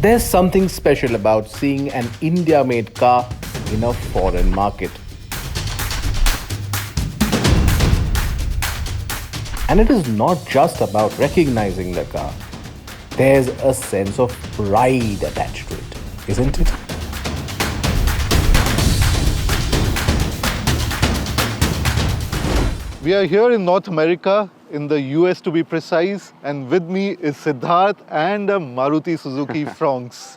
There's something special about seeing an India-made car in a foreign market. And it is not just about recognizing the car. There's a sense of pride attached to it, isn't it? We are here in North America, in the US to be precise, and with me is Siddharth and a Maruti Suzuki Fronx.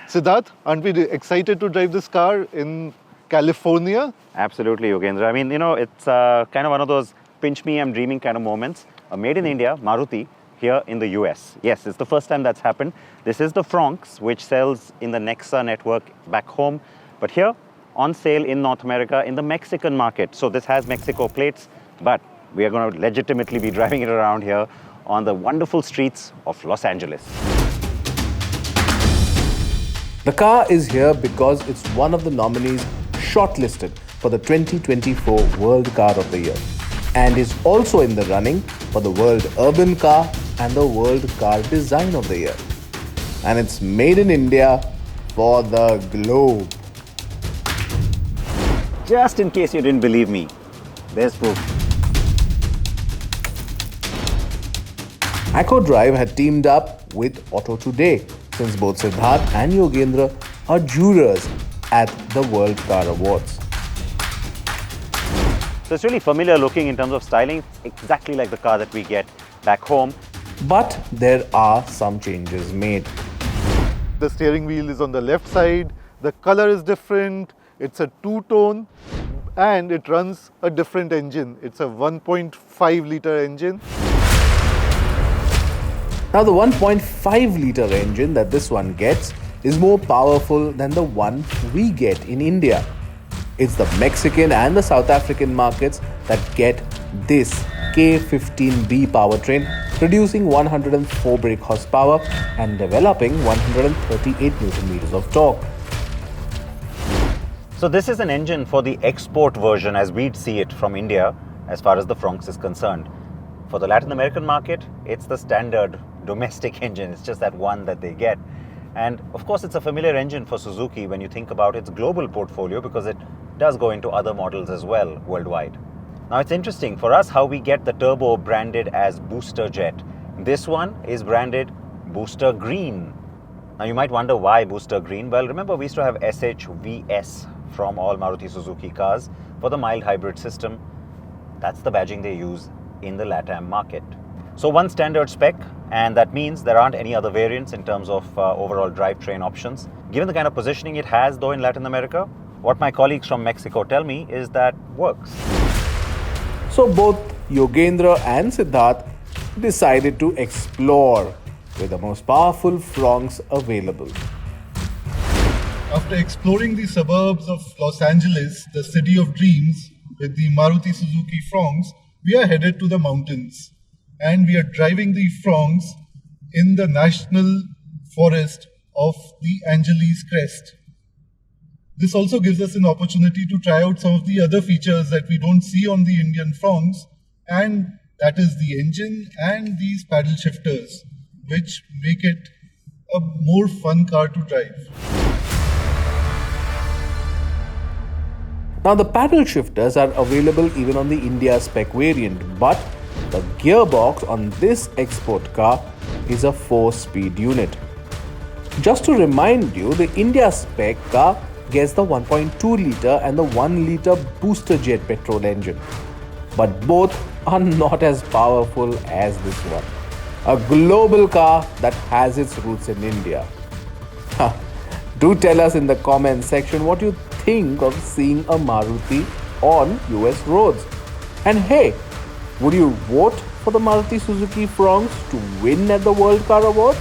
Siddharth, aren't we excited to drive this car in California? Absolutely, Yogendra. I mean, it's kind of one of those pinch me, I'm dreaming kind of moments. Made in India, Maruti, here in the US. Yes, it's the first time that's happened. This is the Fronx, which sells in the Nexa network back home. But here, on sale in North America, in the Mexican market. So this has Mexico plates, but we are going to legitimately be driving it around here on the wonderful streets of Los Angeles. The car is here because it's one of the nominees shortlisted for the 2024 World Car of the Year and is also in the running for the World Urban Car and the World Car Design of the Year. And it's made in India for the globe. Just in case you didn't believe me, there's proof. AckoDrive had teamed up with Auto Today since both Siddharth and Yogendra are jurors at the World Car Awards. So it's really familiar looking in terms of styling, exactly like the car that we get back home. But there are some changes made. The steering wheel is on the left side, the color is different, it's a two-tone, and it runs a different engine. It's a 1.5 litre engine. Now the 1.5 litre engine that this one gets is more powerful than the one we get in India. It's the Mexican and the South African markets that get this K15B powertrain, producing 104 brake horsepower and developing 138 Newton meters of torque. So this is an engine for the export version as we'd see it from India as far as the Fronx is concerned. For the Latin American market, it's the standard domestic engine. It's just that one that they get. And of course, it's a familiar engine for Suzuki when you think about its global portfolio because it does go into other models as well worldwide. Now it's interesting for us how we get the turbo branded as Booster Jet. This one is branded Booster Green. Now you might wonder why Booster Green. Well, remember we used to have SHVS from all Maruti Suzuki cars for the mild hybrid system. That's the badging they use in the LATAM market. So one standard spec, and that means there aren't any other variants in terms of overall drivetrain options. Given the kind of positioning it has though in Latin America, what my colleagues from Mexico tell me is that works. So both Yogendra and Siddharth decided to explore with the most powerful Fronx available. After exploring the suburbs of Los Angeles, the city of dreams, with the Maruti Suzuki Fronx, we are headed to the mountains. And we are driving the Fronx in the national forest of the Angeles Crest. This also gives us an opportunity to try out some of the other features that we don't see on the Indian Fronx, and that is the engine and these paddle shifters, which make it a more fun car to drive. Now the paddle shifters are available even on the India spec variant, but the gearbox on this export car is a 4-speed unit. Just to remind you, the India spec car gets the 1.2 litre and the 1 litre Booster Jet petrol engine. But both are not as powerful as this one. A global car that has its roots in India. Do tell us in the comment section what you think of seeing a Maruti on US roads. And hey, would you vote for the Maruti Suzuki Fronx to win at the World Car Awards?